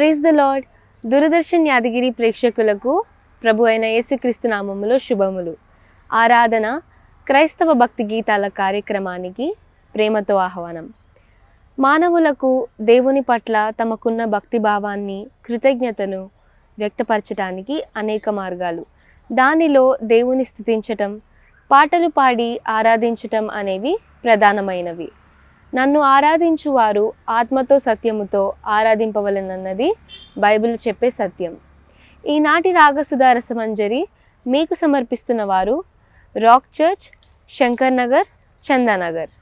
Praise the lord. Doordarshan Yadagiri ప్రేక్షకులకు ప్రభు అయిన యేసుక్రీస్తు నామములో శుభములు. ఆరాధన క్రైస్తవ భక్తి గీతాల కార్యక్రమానికి ప్రేమతో ఆహ్వానం. మానవులకు దేవుని పట్ల తమకున్న భక్తి భావాన్ని, కృతజ్ఞతను వ్యక్తపరచడానికి అనేక మార్గాలు. దానిలో దేవుని స్తుతించటం, పాటలు పాడి ఆరాధించటం అనేవి ప్రధానమైనవి. నన్ను ఆరాధించువారు ఆత్మతో సత్యముతో ఆరాధింపవలెనన్నది బైబిల్ చెప్పే సత్యం. ఈనాటి రాగసుధా రసమంజరి మీకు సమర్పిస్తున్న వారు రాక్ చర్చ్, శంకర్ నగర్, చందానగర్.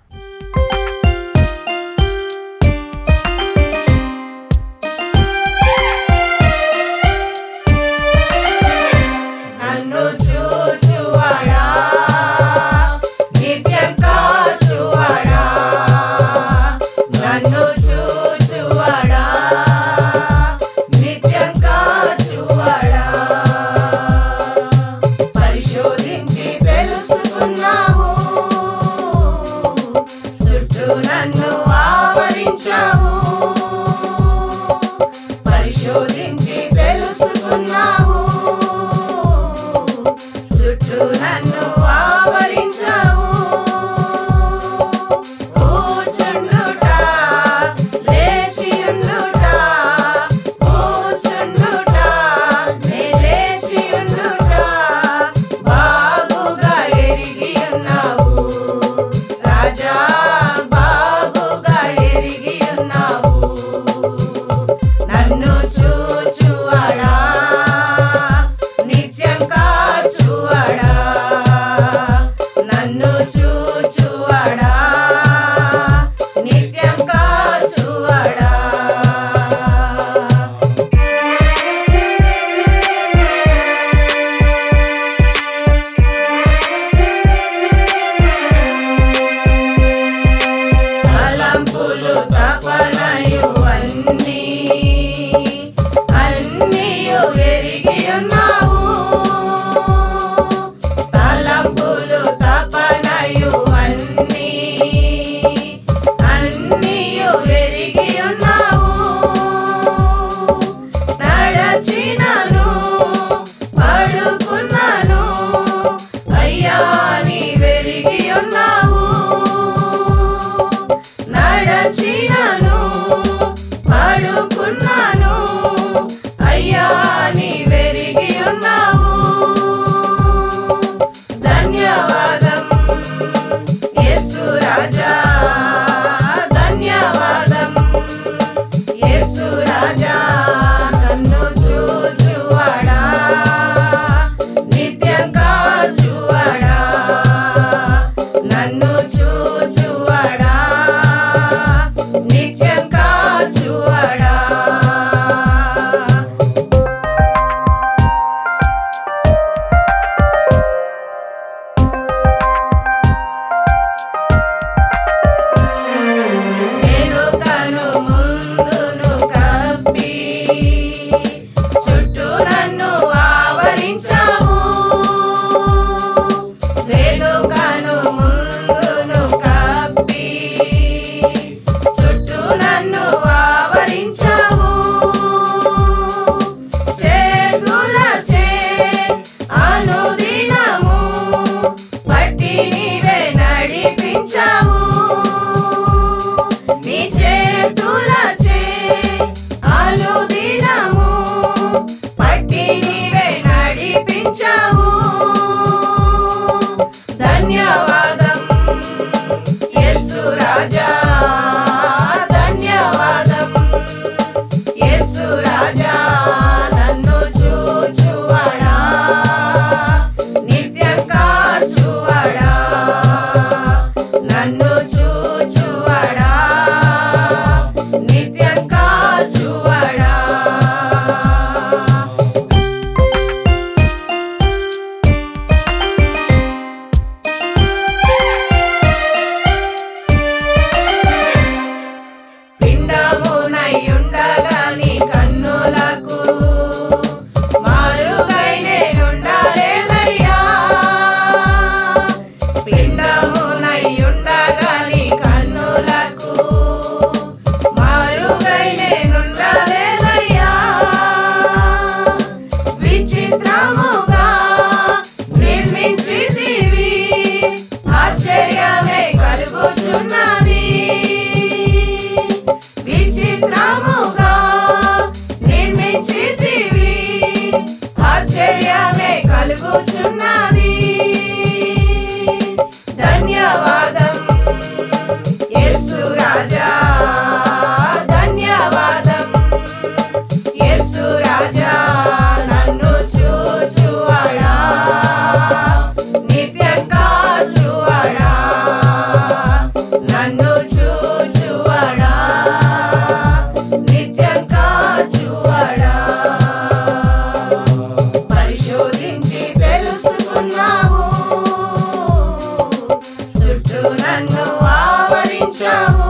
నన్ను ఆవరించావు,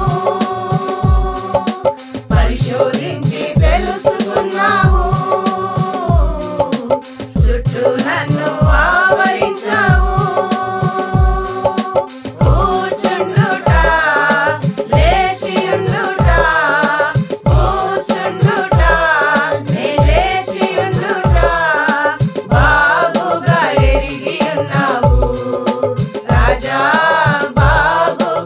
పరిశోధించి తెలుసుకున్నావు, చుట్టూ నన్ను ఆవరించావు. కూర్చుండుట లేచియుండుట, కూర్చుండుట నే లేచియుండుట బాగుగా ఎరిగి ఉన్నావు రాజా, బాగుగా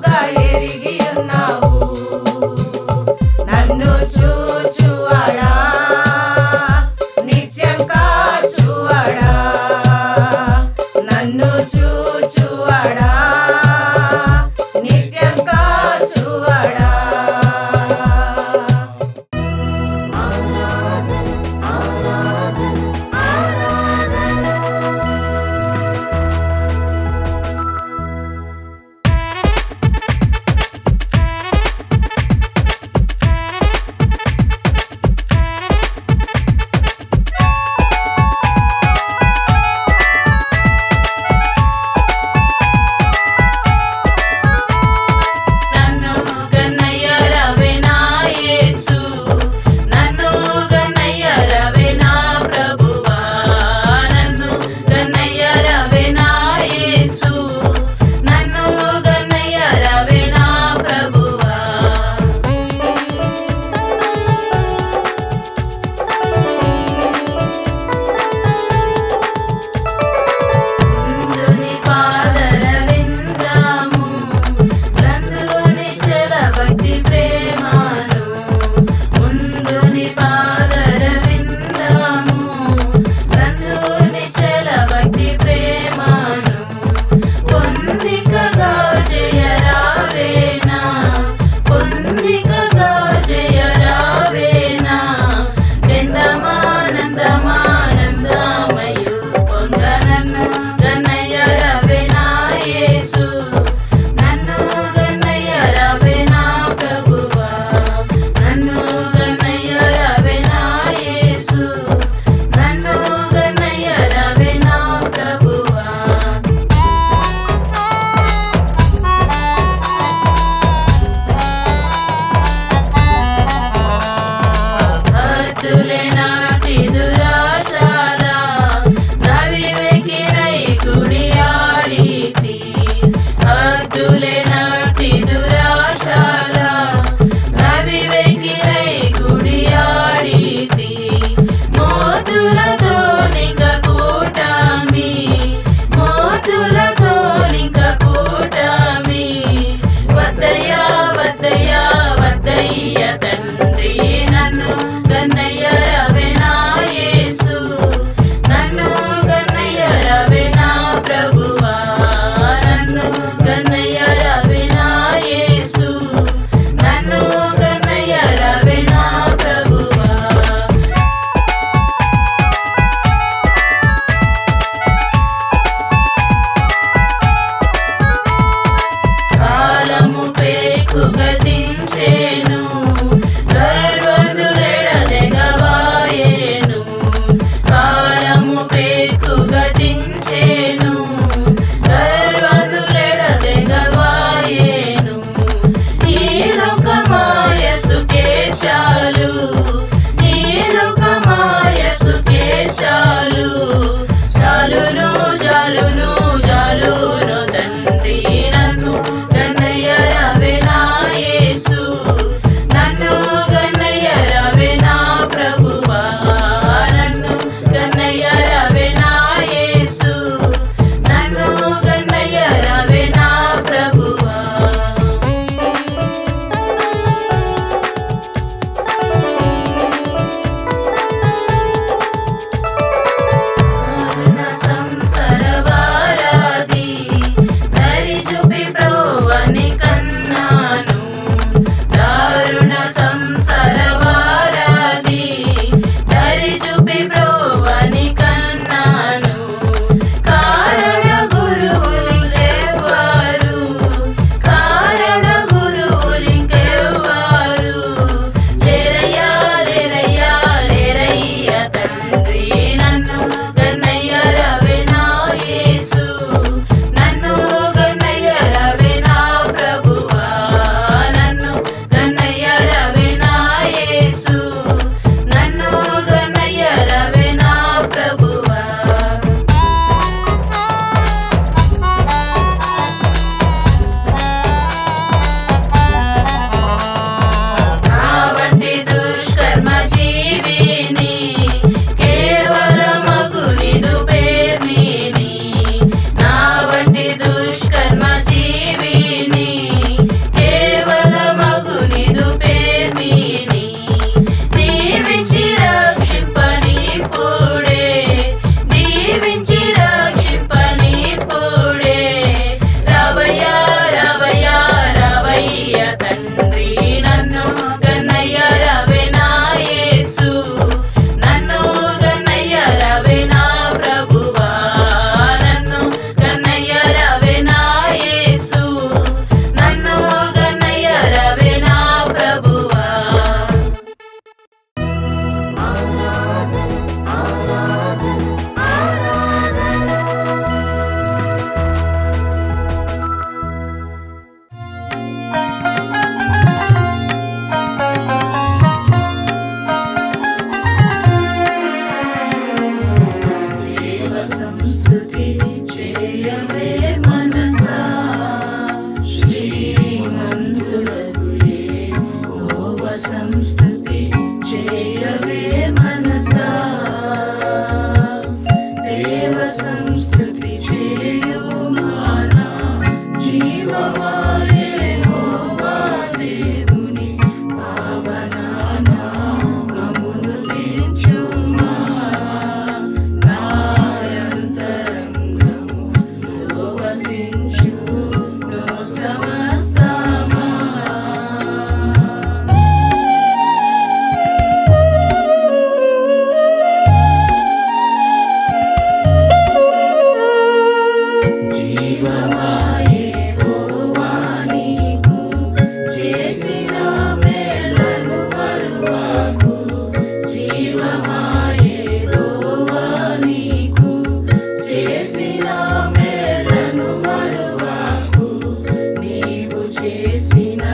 చేసిన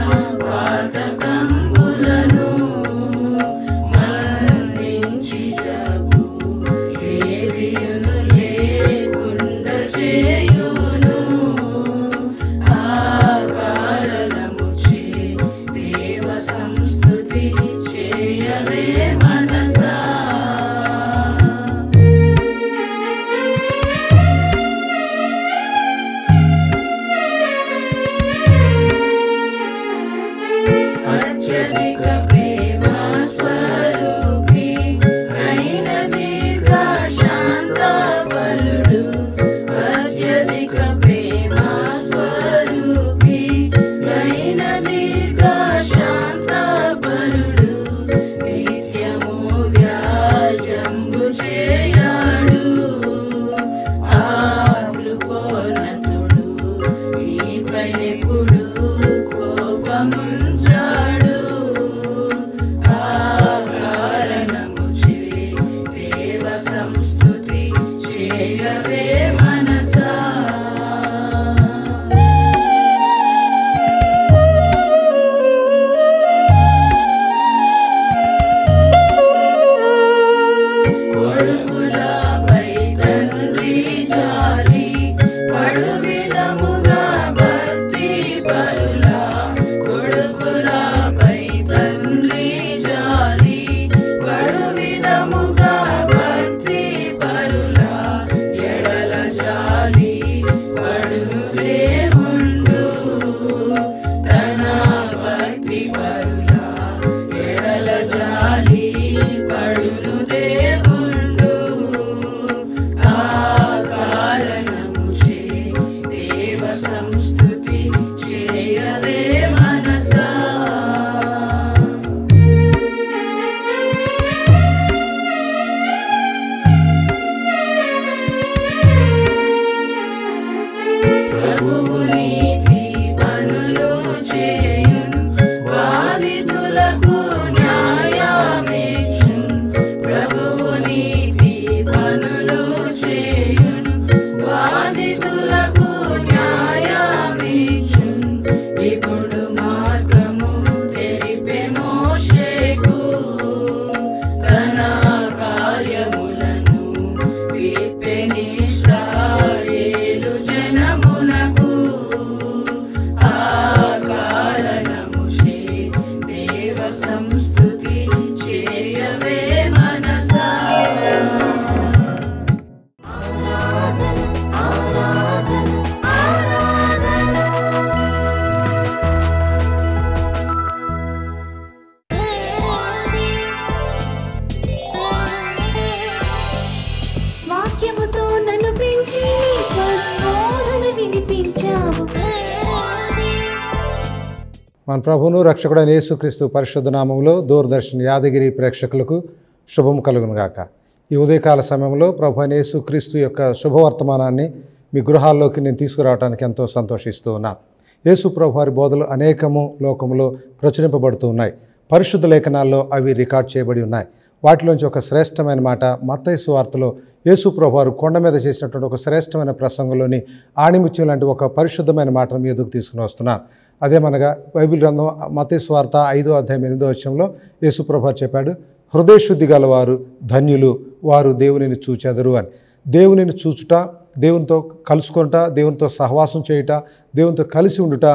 పాతకంబులను మన్నించి జబ్బు లేవియును లేకుండా చేయును. ఆ కారణముచే దేవ సంస్తుతి చేయవే మనసా. అత్యధిక ప్రేమ స్వరూపి అయిన దీర్ఘ శాంత బలుడు. అత్యధిక ప్రేమ స్వరూపి అయిన దీర్ఘ శాంత బలుడు. నిత్యము వ్యాజంబు చేయడు. ఆ కృపోన్నతుడు నీపై ఎప్పుడు కోపముంచాడు. ఆ కారణముచే దేవ సంస్తుతి చేయవే మనసా. కొడుకులపై తండ్రి జాలి పడు విధముగా భక్తి పరులా. కొడుకులపై తండ్రి జాలి పడు విధముగా భక్తి పరులా. ఎడల జాలి పడును దేవుండు తన భక్తి పరులా. ఎడల జాలి పడును దేవుండు. ఆ కారణముచే దేవ సంస్తుతి చేయవే మనసా. ప్రభువు నీతి పనులు చేయున్ బాధితులకు న్యాయమిచ్చున్. ప్రభువు నీతి పనులు చేయున్ బాధితులకు న్యాయమిచ్చున్. విపుడు మార్గము తెలిపే మోషేకు తన కార్యములను విప్పెనిస్రాయేలు జనమునకు. ఆ కారణముచే దేవ సంస్తుతి చేయవే మనసా. వాక్యముతో నన్ను పెంచి నీ స్వస్వరాన్ని వినిపించావు. మన ప్రభువును రక్షకుడైన యేసుక్రీస్తు పరిశుద్ధ నామములో దూరదర్శన్ యాదగిరి ప్రేక్షకులకు శుభం కలుగునుగాక. ఈ ఉదయకాల సమయంలో ప్రభు అయిన యేసుక్రీస్తు యొక్క శుభవర్తమానాన్ని మీ గృహాల్లోకి నేను తీసుకురావడానికి ఎంతో సంతోషిస్తూ ఉన్నా. యేసు ప్రభు వారి బోధలు అనేకము లోకములో ప్రచురింపబడుతూ ఉన్నాయి. పరిశుద్ధ లేఖనాల్లో అవి రికార్డ్ చేయబడి ఉన్నాయి. వాటిలోంచి ఒక శ్రేష్టమైన మాట మత్తయి సువార్తలో యేసు ప్రభు వారు కొండ మీద చేసినటువంటి ఒక శ్రేష్టమైన ప్రసంగంలోని ఆణిముత్యం లాంటి ఒక పరిశుద్ధమైన మాటను మీ ఎదుగు తీసుకుని వస్తున్నాను. అదేమనగా బైబిల్ గ్రంథం మత్తయి సువార్త 5వ అధ్యాయం 8వ వచనంలో యేసు ప్రభు వారు చెప్పాడు, హృదయశుద్ధి గలవారు ధన్యులు, వారు దేవునిని చూచెదరు అని. దేవునిని చూచుట, దేవునితో కలుసుకొనుట, దేవునితో సహవాసం చేయుట, దేవునితో కలిసి ఉండుట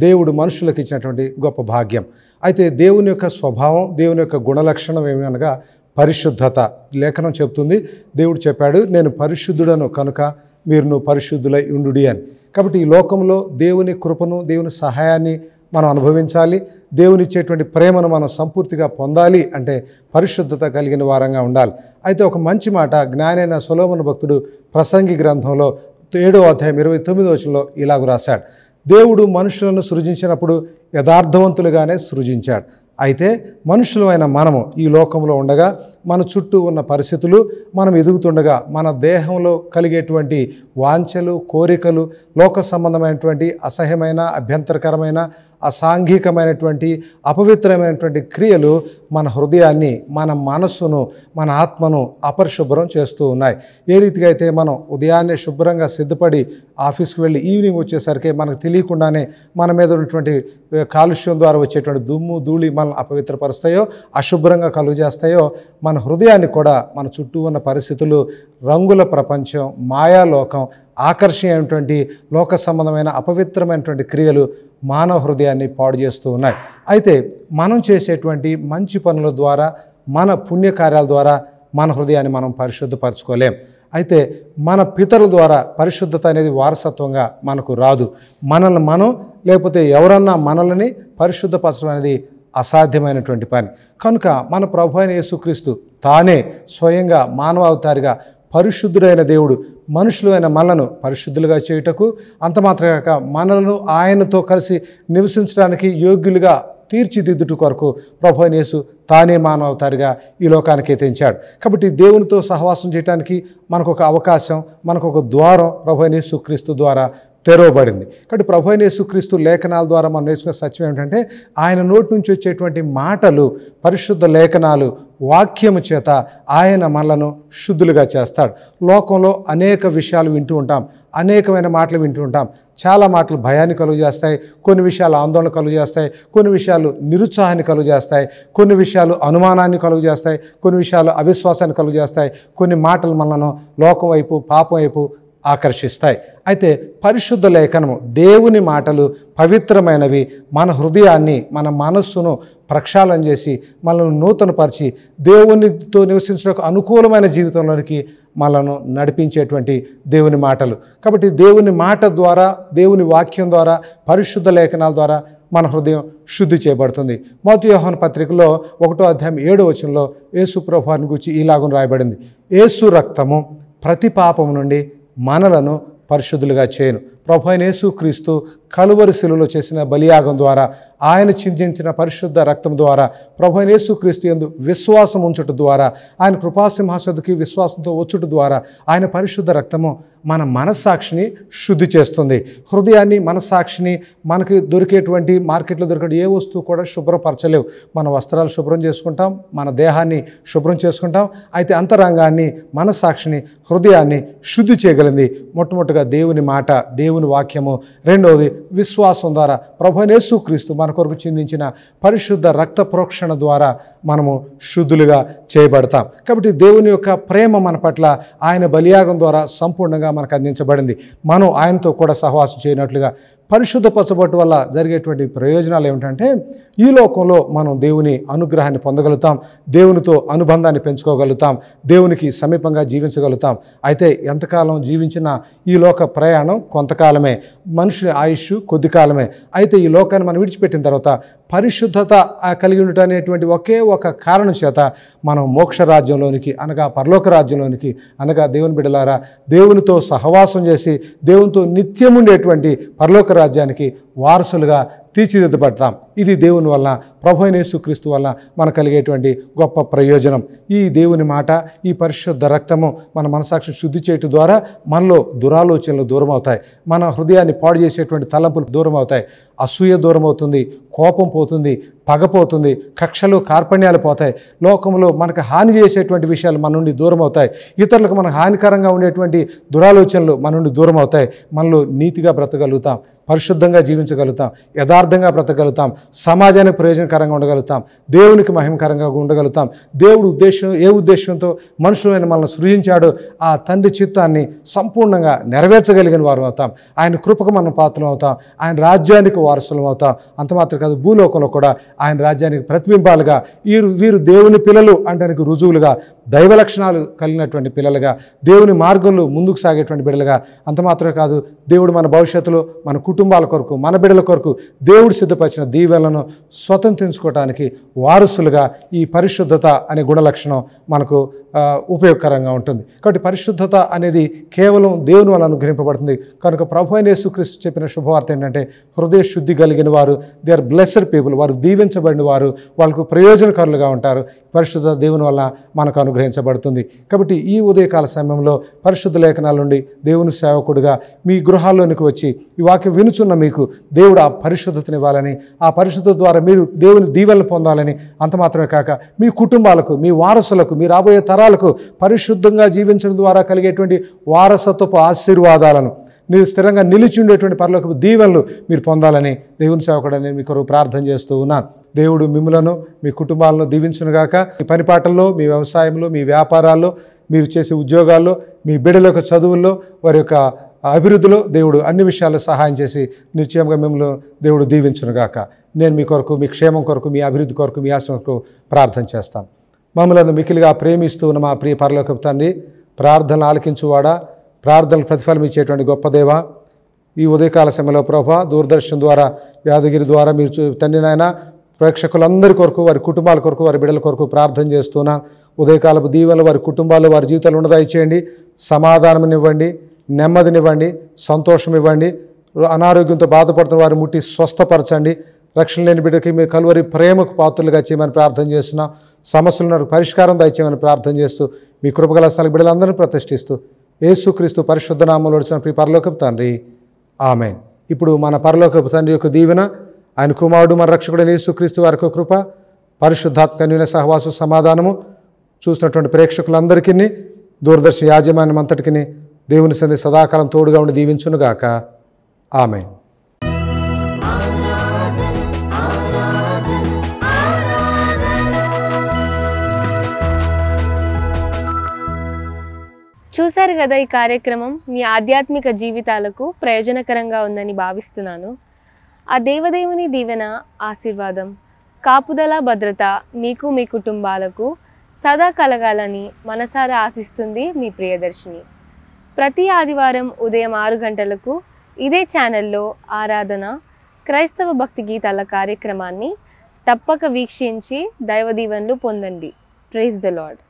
దేవుడు మనుషులకు ఇచ్చినటువంటి గొప్ప భాగ్యం. అయితే దేవుని యొక్క స్వభావం, దేవుని యొక్క గుణలక్షణం ఏమనగా పరిశుద్ధత. లేఖనం చెప్తుంది, దేవుడు చెప్పాడు, నేను పరిశుద్ధుడను కనుక మీరును పరిశుద్ధులై ఉండుడి అని. కాబట్టి ఈ లోకంలో దేవుని కృపను, దేవుని సహాయాన్ని మనం అనుభవించాలి. దేవుని ఇచ్చేటువంటి ప్రేమను మనం సంపూర్తిగా పొందాలి అంటే పరిశుద్ధత కలిగిన వారంగా ఉండాలి. అయితే ఒక మంచి మాట జ్ఞానైన సొలొమోను భక్తుడు ప్రసంగి గ్రంథంలో 7వ అధ్యాయం 29వ వచనంలో ఇలాగ రాశాడు, దేవుడు మనుషులను సృజించినప్పుడు యథార్థవంతులుగానే సృజించాడు. అయితే మనుషులమైన మనము ఈ లోకంలో ఉండగా, మన చుట్టూ ఉన్న పరిస్థితులు, మనం ఎదుగుతుండగా మన దేహంలో కలిగేటువంటి వాంఛలు, కోరికలు, లోక సంబంధమైనటువంటి అసహ్యమైన, అభ్యంతరకరమైన, అసాంఘికమైనటువంటి అపవిత్రమైనటువంటి క్రియలు మన హృదయాన్ని, మన మనస్సును, మన ఆత్మను అపరిశుభ్రం చేస్తూ ఉన్నాయి. ఏ రీతిగా అయితే మనం ఉదయాన్నే శుభ్రంగా సిద్ధపడి ఆఫీస్కి వెళ్ళి ఈవినింగ్ వచ్చేసరికి మనకు తెలియకుండానే మన మీద ఉన్నటువంటి కాలుష్యం ద్వారా వచ్చేటువంటి దుమ్ము ధూళి మనల్ని అపవిత్రపరుస్తాయో, అశుభ్రంగా కలుగు చేస్తాయో, మన హృదయాన్ని కూడా మన చుట్టూ ఉన్న పరిస్థితులు, రంగుల ప్రపంచం, మాయాలోకం, ఆకర్షణీయమైనటువంటి లోక సంబంధమైన అపవిత్రమైనటువంటి క్రియలు మానవ హృదయాన్ని పాడు చేస్తూ ఉన్నాయి. అయితే మనం చేసేటువంటి మంచి పనుల ద్వారా, మన పుణ్యకార్యాల ద్వారా మన హృదయాన్ని మనం పరిశుద్ధపరచుకోలేం. అయితే మన పితరుల ద్వారా పరిశుద్ధత అనేది వారసత్వంగా మనకు రాదు. మనల్ని మనం లేకపోతే ఎవరన్నా మనల్ని పరిశుద్ధపరచడం అనేది అసాధ్యమైనటువంటి పని. కనుక మన ప్రభు అయిన యేసుక్రీస్తు తానే స్వయంగా మానవావతారిగా పరిశుద్ధుడైన దేవుడు మనుషులు అయిన మనలను పరిశుద్ధులుగా చేయుటకు, అంత మాత్రమే కాక మనలను ఆయనతో కలిసి నివసించడానికి యోగ్యులుగా తీర్చిదిద్దుట కొరకు ప్రభు అయిన యేసు తానే మానవతారిగా ఈ లోకానికి తెంచాడు. కాబట్టి దేవునితో సహవాసం చేయడానికి మనకు ఒక అవకాశం, మనకు ఒక ద్వారం ప్రభు అయిన యేసుక్రీస్తు ద్వారా తెరవబడింది. కాబట్టి ప్రభు అయిన యేసుక్రీస్తు లేఖనాల ద్వారా మనం నేర్చుకునే సత్యం ఏమిటంటే, ఆయన నోటి నుంచి వచ్చేటువంటి మాటలు, పరిశుద్ధ లేఖనాలు, వాక్యము చేత ఆయన మనలను శుద్ధులుగా చేస్తాడు. లోకంలో అనేక విషయాలు వింటూ ఉంటాం, అనేకమైన మాటలు వింటూ ఉంటాం. చాలా మాటలు భయాన్ని కలుగు చేస్తాయి, కొన్ని విషయాలు ఆందోళన కలుగు చేస్తాయి, కొన్ని విషయాలు నిరుత్సాహాన్ని కలుగు చేస్తాయి, కొన్ని విషయాలు అనుమానాన్ని కలుగు చేస్తాయి, కొన్ని విషయాలు అవిశ్వాసాన్ని కలుగు చేస్తాయి, కొన్ని మాటలు మనలను లోకం వైపు, పాపం వైపు ఆకర్షిస్తాయి. అయితే పరిశుద్ధ లేఖనము, దేవుని మాటలు పవిత్రమైనవి, మన హృదయాన్ని, మన మనస్సును ప్రక్షాళన చేసి మనల్ని నూతనపరిచి దేవునితో నివసించడానికి అనుకూలమైన జీవితంలోనికి మనలను నడిపించేటువంటి దేవుని మాటలు. కాబట్టి దేవుని మాట ద్వారా, దేవుని వాక్యం ద్వారా, పరిశుద్ధ లేఖనాల ద్వారా మన హృదయం శుద్ధి చేయబడుతుంది. మొదటి యోహాను పత్రికలో 1వ అధ్యాయం 7వ వచనంలో యేసు ప్రభువుని గురించి ఇలాగున రాయబడింది: యేసు రక్తము ప్రతి పాపము నుండి మనలను పరిశుద్ధులుగా చేయను. ప్రభు అయిన యేసుక్రీస్తు కలువరి శిలువలో చేసిన బలియాగం ద్వారా, ఆయన చిందించిన పరిశుద్ధ రక్తం ద్వారా, ప్రభు అయిన యేసుక్రీస్తు యందు విశ్వాసం ఉంచుట ద్వారా, ఆయన కృపాసింహాసనకి విశ్వాసంతో వచ్చుట ద్వారా ఆయన పరిశుద్ధ రక్తము మన మనస్సాక్షిని శుద్ధి చేస్తుంది. హృదయాన్ని, మనస్సాక్షిని మనకి దొరికేటువంటి మార్కెట్లో దొరికే ఏ వస్తువు కూడా శుభ్రపరచలేవు. మన వస్త్రాలు శుభ్రం చేసుకుంటాం, మన దేహాన్ని శుభ్రం చేసుకుంటాం. అయితే అంతరంగాన్ని, మనస్సాక్షిని, హృదయాన్ని శుద్ధి చేయగలిగింది మొట్టమొదటిగా దేవుని మాట, దేవుని వాక్యము. రెండవది విశ్వాసం ద్వారా ప్రభు అయిన యేసుక్రీస్తు మన కొరకు చిందించిన పరిశుద్ధ రక్త ప్రోక్షణ ద్వారా మనము శుద్ధులుగా చేయబడతాం. కాబట్టి దేవుని యొక్క ప్రేమ మన పట్ల ఆయన బలియాగం ద్వారా సంపూర్ణంగా మనకు అందించబడింది. మనం ఆయనతో కూడా సహవాసం చేయనట్లుగా పరిశుద్ధపరచబట్టు వల్ల జరిగేటువంటి ప్రయోజనాలు ఏమిటంటే, ఈ లోకంలో మనం దేవుని అనుగ్రహాన్ని పొందగలుగుతాం, దేవునితో అనుబంధాన్ని పెంచుకోగలుగుతాం, దేవునికి సమీపంగా జీవించగలుగుతాం. అయితే ఎంతకాలం జీవించినా ఈ లోక ప్రయాణం కొంతకాలమే, మనుషుని ఆయుష్ కొద్ది కాలమే. అయితే ఈ లోకాన్ని మనం విడిచిపెట్టిన తర్వాత పరిశుద్ధత కలిగి ఉండటం అనేటువంటి ఒకే ఒక కారణం చేత మనం మోక్ష రాజ్యంలోనికి, అనగా పరలోక రాజ్యంలోనికి, అనగా దేవుని బిడ్డలారా దేవునితో సహవాసం చేసి దేవునితో నిత్యం ఉండేటువంటి పరలోక రాజ్యానికి వారసులుగా తీర్చిదిద్దబడతాం. ఇది దేవుని వల్ల, ప్రభు అయిన యేసుక్రీస్తు వల్ల మనకు కలిగేటువంటి గొప్ప ప్రయోజనం. ఈ దేవుని మాట, ఈ పరిశుద్ధ రక్తము మన మనసాక్షిని శుద్ధి చేయటం ద్వారా మనలో దురాలోచనలు దూరం అవుతాయి, మన హృదయాన్ని పాడు చేసేటువంటి తలంపులు దూరం అవుతాయి, అసూయ దూరం అవుతుంది, కోపం పోతుంది, పగపోతుంది, కక్షలు కార్పణ్యాలు పోతాయి, లోకంలో మనకు హాని చేసేటువంటి విషయాలు మన నుండి దూరం అవుతాయి, ఇతరులకు మనకు హానికరంగా ఉండేటువంటి దురాలోచనలు మన నుండి దూరం అవుతాయి. మనలో నీతిగా బ్రతకగలుగుతాం, పరిశుద్ధంగా జీవించగలుగుతాం, యథార్థంగా బ్రతకగలుగుతాం, సమాజానికి ప్రయోజనకరంగా ఉండగలుగుతాం, దేవునికి మహిమకరంగా ఉండగలుగుతాం. దేవుడు ఏ ఉద్దేశంతో మనుషులైన మనల్ని సృజించాడో ఆ తండ్రి చిత్తాన్ని సంపూర్ణంగా నెరవేర్చగలిగిన వారు అవుతాం. ఆయన కృపకు మనం పాత్రలు అవుతాం, ఆయన రాజ్యానికి వారసులం అవుతాం. అంత మాత్రం కాదు, భూలోకంలో కూడా ఆయన రాజ్యానికి ప్రతిబింబాలుగా వీరు దేవుని పిల్లలు అంటానికి రుజువులుగా, దైవ లక్షణాలు కలిగినటువంటి పిల్లలుగా, దేవుని మార్గంలో ముందుకు సాగేటువంటి బిడ్డలుగా. అంత మాత్రమే కాదు, దేవుడు మన భవిష్యత్తులో మన కుటుంబాల కొరకు, మన బిడ్డల కొరకు దేవుడు సిద్ధపరిచిన దీవెనలను స్వతంత్రించుకోవటానికి వారసులుగా ఈ పరిశుద్ధత అనే గుణలక్షణం మనకు ఉపయోగకరంగా ఉంటుంది. కాబట్టి పరిశుద్ధత అనేది కేవలం దేవుని వల్ల అనుగ్రహింపబడుతుంది. కనుక ప్రభు అయిన యేసుక్రీస్తు చెప్పిన శుభవార్త ఏంటంటే, హృదయ శుద్ధి కలిగిన వారు, దే ఆర్ బ్లెస్డ్ పీపుల్, వారు దీవించబడిన వారు, వాళ్ళకు ప్రయోజనకరులుగా ఉంటారు. పరిశుద్ధత దేవుని వల్ల మనకు అనుగ్రహం అనుగ్రహించబడుతుంది. కాబట్టి ఈ ఉదయకాల సమయంలో పరిశుద్ధ లేఖనాల నుండి దేవుని సేవకుడిగా మీ గృహాల్లోనికి వచ్చి ఈ వాక్యం వినుచున్న మీకు దేవుడు ఆ పరిశుద్ధతనివ్వాలని, ఆ పరిశుద్ధత ద్వారా మీరు దేవుని దీవెనలు పొందాలని, అంత మాత్రమే కాక మీ కుటుంబాలకు, మీ వారసులకు, మీ రాబోయే తరాలకు పరిశుద్ధంగా జీవించడం ద్వారా కలిగేటువంటి వారసత్వపు ఆశీర్వాదాలను, మీరు స్థిరంగా నిలిచి ఉండేటువంటి పరలోకపు దీవెనలు మీరు పొందాలని దేవుని సేవకుడని నేను మీ కొరకు ప్రార్థన చేస్తూ ఉన్నాను. దేవుడు మిమ్ములను, మీ కుటుంబాలను దీవించునుగాక. మీ పనిపాటల్లో, మీ వ్యవసాయంలో, మీ వ్యాపారాల్లో, మీరు చేసే ఉద్యోగాల్లో, మీ బిడ్డల యొక్క చదువుల్లో, వారి యొక్క అభివృద్ధిలో దేవుడు అన్ని విషయాల్లో సహాయం చేసి నిశ్చయంగా మిమ్మల్ని దేవుడు దీవించునుగాక. నేను మీ కొరకు, మీ క్షేమం కొరకు, మీ అభివృద్ధి కొరకు, మీ ఆశ కొరకు ప్రార్థన చేస్తాను. మమ్మల్ని మిక్కిలిగా ప్రేమిస్తూ ఉన్న మా ప్రియ పరలోకపు తండ్రి, ప్రార్థనలు ఆలకించువాడా, ప్రార్థనలు ప్రతిఫలం ఇచ్చేటువంటి గొప్ప దేవ, ఈ ఉదయకాల సమయంలో ప్రభా దూరదర్శన్ ద్వారా, యాదగిరి ద్వారా మీరు తండ్రి నాయన ప్రేక్షకులందరి కొరకు, వారి కుటుంబాల కొరకు, వారి బిడ్డల కొరకు ప్రార్థన చేస్తున్నాను. ఉదయకాలపు దీవెనలు వారి కుటుంబాలు, వారి జీవితాలు ఉన్నదా ఇచ్చేయండి. సమాధానమివ్వండి, నెమ్మదినివ్వండి, సంతోషం ఇవ్వండి. అనారోగ్యంతో బాధపడుతున్న వారిని ముట్టి స్వస్థపరచండి. రక్షణ లేని బిడ్డకి మీరు కలువరి ప్రేమకు పాత్రలుగా చేయమని ప్రార్థన చేస్తున్నాం. సమస్యలను పరిష్కారం దయచేయమని ప్రార్థన చేస్తూ మీ కృపగల స్థల బిడ్డలందరినీ ప్రతిష్ఠిస్తూ యేసుక్రీస్తు పరిశుద్ధ నామములో వచ్చిన ప్రియ పరలోకపు తండ్రి, ఆమేన్. ఇప్పుడు మన పరలోకపు తండ్రి యొక్క దీవెన, ఆయన కుమారుడు మన రక్షకుడైన యేసుక్రీస్తు వారి యొక్క కృప, పరిశుద్ధాత్మ అన్యోన్య సహవాసు సమాధానము చూసినటువంటి ప్రేక్షకులందరికీ, దూరదర్శన్ యాజమాన్యం అంతటికి దేవుని సన్నిధి సదాకాలం తోడుగా ఉండి దీవించునుగాక. ఆమేన్. చూశారు కదా, ఈ కార్యక్రమం మీ ఆధ్యాత్మిక జీవితాలకు ప్రయోజనకరంగా ఉందని భావిస్తున్నాను. ఆ దేవదేవుని దీవెన, ఆశీర్వాదం, కాపుదల, భద్రత మీకు, మీ కుటుంబాలకు సదా కలగాలని మనసారా ఆశిస్తుంది మీ ప్రియదర్శిని. ప్రతి ఆదివారం ఉదయం 6 గంటలకు ఇదే ఛానల్లో ఆరాధన, క్రైస్తవ భక్తి గీతాల కార్యక్రమాన్ని తప్పక వీక్షించి దైవ దీవెనలు పొందండి. Praise the lord.